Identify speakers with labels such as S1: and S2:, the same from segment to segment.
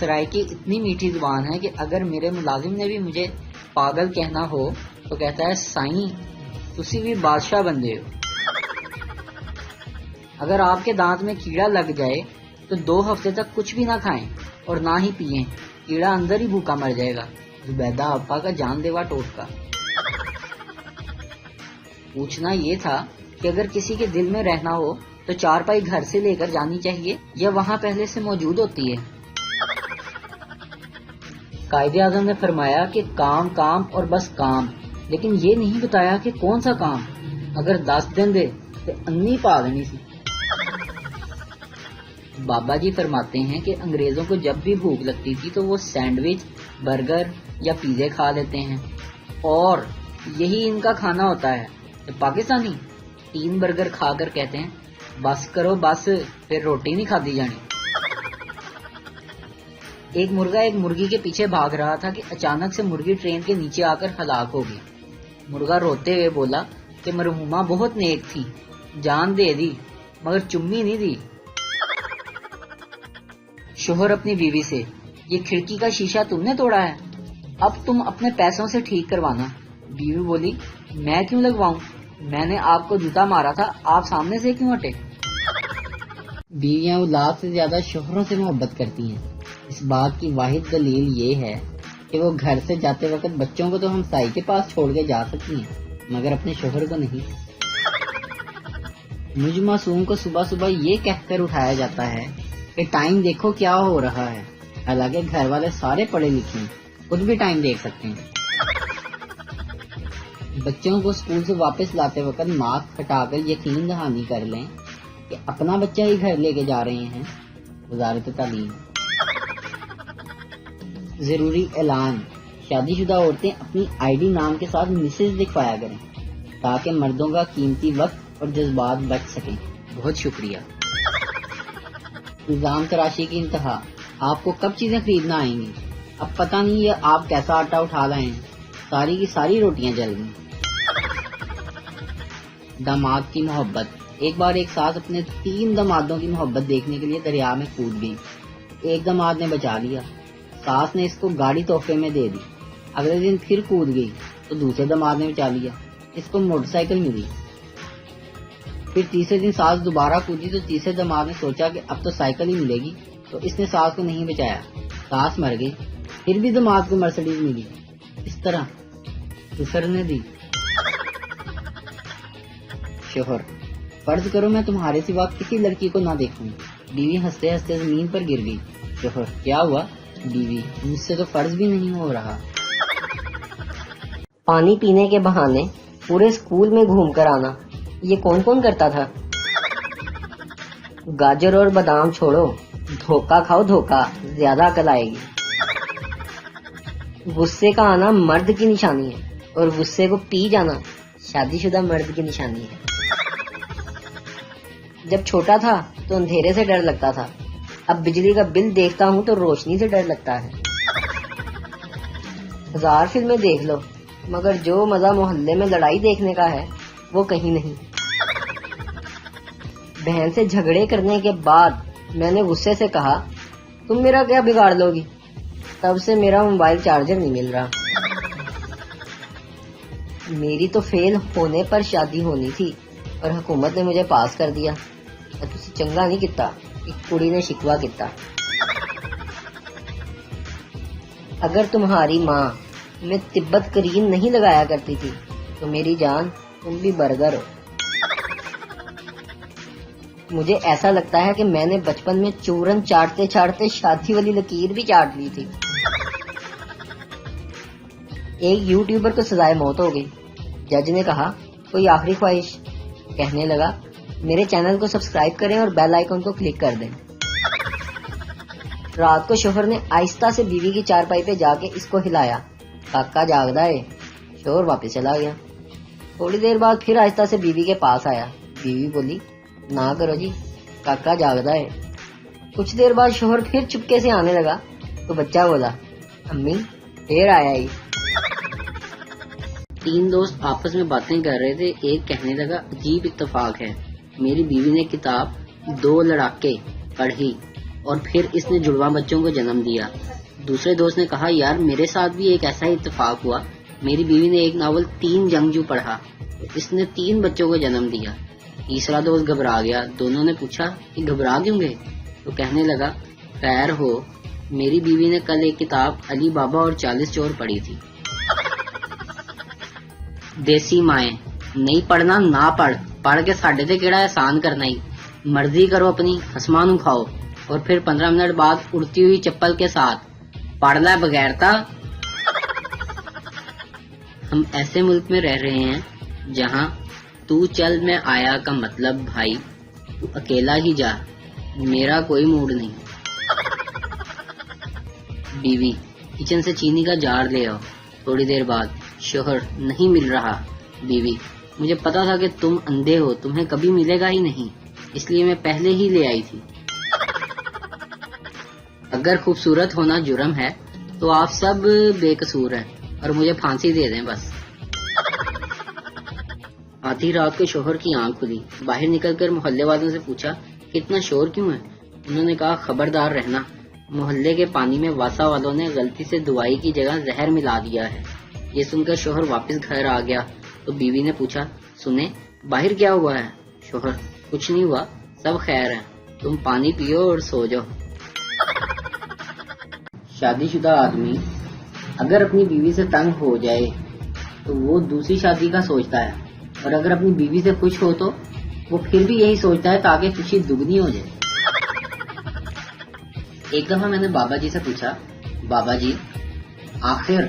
S1: سرائکی اتنی میٹھی زبان ہے کہ اگر میرے ملازم نے بھی مجھے پاگل کہنا ہو تو کہتا ہے سائیں تسی بھی بادشاہ بندے ہو. اگر آپ کے دانت میں کیڑا لگ جائے تو 2 ہفتے تک کچھ بھی نہ کھائیں اور نہ ہی پیئیں، کیڑا اندر ہی بھوکا مر جائے گا. زبیدہ آپا کا جان لیوا ٹوٹکا. پوچھنا یہ تھا کہ اگر کسی کے دل میں رہنا ہو تو چارپائی گھر سے لے کر جانی چاہیے یا وہاں پہلے سے موجود ہوتی ہے؟ قائد اعظم نے فرمایا کہ کام کام اور بس کام، لیکن یہ نہیں بتایا کہ کون سا کام. اگر 10 دن دے تو انی پا دینی سی. بابا جی فرماتے ہیں کہ انگریزوں کو جب بھی بھوک لگتی تھی تو وہ سینڈوچ، برگر یا پیزے کھا لیتے ہیں، اور یہی ان کا کھانا ہوتا ہے. تو پاکستانی 3 برگر کھا کر کہتے ہیں بس کرو بس، پھر روٹی نہیں کھادی جانی. ایک مرغا ایک مرغی کے پیچھے بھاگ رہا تھا کہ اچانک سے مرغی ٹرین کے نیچے آ کر ہلاک ہو گئی. مرغا روتے ہوئے بولا کہ مرحومہ بہت نیک تھی، جان دے دی مگر چمی نہیں دی. شوہر اپنی بیوی سے، یہ کھڑکی کا شیشہ تم نے توڑا ہے، اب تم اپنے پیسوں سے ٹھیک کروانا. بیوی بولی میں کیوں لگواؤں، میں نے آپ کو جوتا مارا تھا، آپ سامنے سے کیوں ہٹے. بیویاں اولاد سے زیادہ شوہروں سے محبت کرتی ہیں. اس بات کی واحد دلیل یہ ہے کہ وہ گھر سے جاتے وقت بچوں کو تو ہمسائی کے پاس چھوڑ کے جا سکتی ہیں مگر اپنے شوہر کو نہیں. مجھ معصوم کو صبح صبح یہ کہہ کر اٹھایا جاتا ہے کہ ٹائم دیکھو کیا ہو رہا ہے، حالانکہ گھر والے سارے پڑھے لکھے ہیں، خود بھی ٹائم دیکھ سکتے ہیں. بچوں کو اسکول سے واپس لاتے وقت ماسک ہٹا کر یقین دہانی کر لیں کہ اپنا بچہ ہی گھر لے کے جا رہے ہیں. وزارت تعلیم. ضروری اعلان، شادی شدہ عورتیں اپنی آئی ڈی نام کے ساتھ مسز لکھوایا کریں تاکہ مردوں کا قیمتی وقت اور جذبات بچ سکیں. بہت شکریہ. نظام تراشی کی انتہا، آپ کو کب چیزیں خریدنا آئیں گی؟ اب پتہ نہیں یہ آپ کیسا آٹا اٹھا لائے ہیں، ساری کی ساری روٹیاں جل گئیں. داماد کی محبت. ایک بار ایک ساس اپنے 3 دامادوں کی محبت دیکھنے کے لیے دریا میں کود گئی. ایک داماد نے بچا لیا، ساس نے اس کو گاڑی تحفے میں دے دی. اگلے دن پھر کود گئی تو دوسرے داماد نے بچا لیا، اس کو موٹر سائیکل ملی. پھر تیسرے دن ساس دوبارہ کودی تو تیسرے داماد نے سوچا کہ اب تو سائیکل ہی ملے گی، تو اس نے ساس کو نہیں بچایا، ساس مر گئی. پھر بھی داماد کو مرسڈیز ملی. اس طرح گزرنے دی. شوہر. فرض کرو میں تمہارے سوا کسی لڑکی کو نہ دیکھوں. بیوی ہنستے ہنستے زمین پر گر گئی. شوہر. کیا ہوا؟ بیوی. مجھ سے تو فرض بھی نہیں ہو رہا. پانی پینے کے بہانے پورے اسکول میں گھوم کر آنا، یہ کون کون کرتا تھا؟ گاجر اور بادام چھوڑو، دھوکا کھاؤ دھوکا، زیادہ عقل آئے گی. غصے کا آنا مرد کی نشانی ہے اور غصے کو پی جانا شادی شدہ مرد کی نشانی ہے. جب چھوٹا تھا تو اندھیرے سے ڈر لگتا تھا، اب بجلی کا بل دیکھتا ہوں تو روشنی سے ڈر لگتا ہے. 1000 فلمیں دیکھ لو مگر جو مزہ محلے میں لڑائی دیکھنے کا ہے وہ کہیں نہیں. بہن سے جھگڑے کرنے کے بعد میں نے غصے سے کہا تم میرا کیا بگاڑ لو گی، تب سے میرا موبائل چارجر نہیں مل رہا. میری تو فیل ہونے پر شادی ہونی تھی اور حکومت نے مجھے پاس کر دیا. تسی چنگا نہیں کیتا، ایک کڑی نے شکوا کیتا. اگر تمہاری ماں میں تبت کریم نہیں لگایا کرتی تھی تو میری جان تم بھی برگر ہو. مجھے ایسا لگتا ہے کہ میں نے بچپن میں چورن چاٹتے چاٹتے شادی والی لکیر بھی چاٹ لی تھی. ایک یوٹیوبر کو سزائے موت ہو گئی. جج نے کہا کوئی آخری خواہش؟ کہنے لگا میرے چینل کو سبسکرائب کریں اور بیل آئیکن کو کلک کر دیں. رات کو شوہر نے آہستہ سے بیوی کی چارپائی پہ جا کے اس کو ہلایا. کاکا جاگدا ہے. شوہر واپس چلا گیا. تھوڑی دیر بعد پھر آہستہ سے بیوی کے پاس آیا. بیوی بولی نہ کرو جی، کاکا جاگدا ہے. کچھ دیر بعد شوہر پھر چپکے سے آنے لگا تو بچہ بولا امی پھر آیا ہی. 3 دوست آپس میں باتیں کر رہے تھے. ایک کہنے لگا عجیب اتفاق ہے، میری بیوی نے کتاب 2 لڑاکے پڑھی اور پھر اس نے جڑواں بچوں کو جنم دیا۔ دوسرے دوست نے کہا یار میرے ساتھ بھی ایک ایسا ہی اتفاق ہوا، میری بیوی نے ایک ناول 3 جنگجو پڑھا، اس نے 3 بچوں کو جنم دیا۔ تیسرا دوست گھبرا گیا۔ دونوں نے پوچھا کہ گھبرا کیوں گئے؟ تو کہنے لگا خیر ہو، میری بیوی نے کل ایک کتاب علی بابا اور 40 چور پڑھی تھی۔ دیسی مائیں، نہیں پڑھنا نہ پڑھ کے ساڈے تے کیڑا احسان کرنا ہی، مرضی کرو اپنی، آسمان اکھاؤ، اور پھر 15 منٹ بعد اڑتی ہوئی چپل کے ساتھ پڑھ لے بغیرتا۔ ہم ایسے ملک میں رہ رہے ہیں جہاں تو چل میں آیا کا مطلب بھائی تو اکیلا ہی جا، میرا کوئی موڈ نہیں۔ بیوی، کچن سے چینی کا جار لے آؤ۔ تھوڑی دیر بعد شوہر، نہیں مل رہا۔ بیوی، مجھے پتا تھا کہ تم اندھے ہو، تمہیں کبھی ملے گا ہی نہیں، اس لیے میں پہلے ہی لے آئی تھی۔ اگر خوبصورت ہونا جرم ہے تو آپ سب بے قصور ہیں اور مجھے پھانسی دے دیں بس۔ آدھی رات کو شوہر کی آنکھ کھلی، باہر نکل کر محلے والوں سے پوچھا کہ اتنا شور کیوں ہے؟ انہوں نے کہا خبردار رہنا، محلے کے پانی میں واسا والوں نے غلطی سے دوائی کی جگہ زہر ملا دیا ہے۔ یہ سن کر شوہر واپس گھر آ گیا تو بیوی نے پوچھا سنے باہر کیا ہوا ہے؟ شوہر، کچھ نہیں ہوا، سب خیر ہے، تم پانی پیو اور سو جاؤ۔ شادی شدہ آدمی اگر اپنی بیوی سے تنگ ہو جائے تو وہ دوسری شادی کا سوچتا ہے، اور اگر اپنی بیوی سے خوش ہو تو وہ پھر بھی یہی سوچتا ہے تاکہ خوشی دگنی ہو جائے۔ ایک دفعہ میں نے بابا جی سے پوچھا بابا جی آخر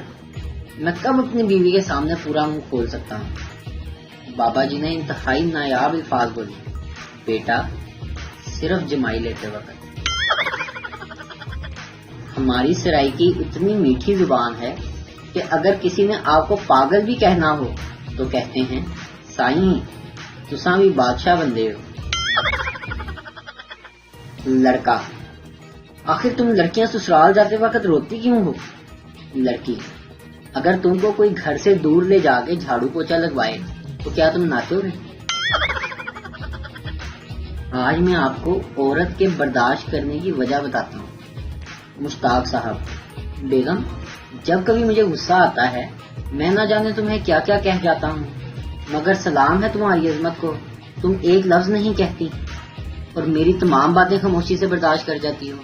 S1: میں کب اپنی بیوی کے سامنے پورا منہ کھول سکتا ہوں؟ بابا جی نے انتہائی نایاب الفاظ بولے، بیٹا صرف جمائی لیتے وقت۔ ہماری سرائکی اتنی میٹھی زبان ہے کہ اگر کسی نے آپ کو پاگل بھی کہنا ہو تو کہتے ہیں سائیں تساں بھی بادشاہ بندے ہو۔ لڑکا، آخر تم لڑکیاں سسرال جاتے وقت روتی کیوں ہو؟ لڑکی، اگر تم کو کوئی گھر سے دور لے جا کے جھاڑو پوچھا لگوائے تو کیا تم ناچو گے؟ آج میں آپ کو عورت کے برداشت کرنے کی وجہ بتاتا ہوں۔ مشتاق صاحب، بیگم جب کبھی مجھے غصہ آتا ہے میں نہ جانے تمہیں کیا کیا کہہ جاتا ہوں، مگر سلام ہے تمہاری عظمت کو تم ایک لفظ نہیں کہتی اور میری تمام باتیں خاموشی سے برداشت کر جاتی ہو۔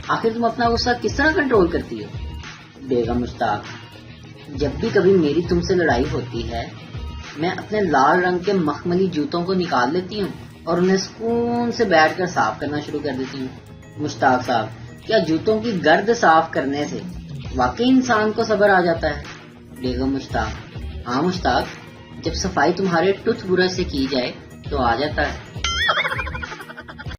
S1: آخر تم اپنا غصہ کس طرح کنٹرول کرتی ہو؟ بیگم مشتاق، جب بھی کبھی میری تم سے لڑائی ہوتی ہے میں اپنے لال رنگ کے مخملی جوتوں کو نکال لیتی ہوں اور انہیں سکون سے بیٹھ کر صاف کرنا شروع کر دیتی ہوں۔ مشتاق صاحب، کیا جوتوں کی گرد صاف کرنے سے واقعی انسان کو صبر آ جاتا ہے؟ بیگم مشتاق، ہاں مشتاق، جب صفائی تمہارے ٹوتھ برش سے کی جائے تو آ جاتا ہے۔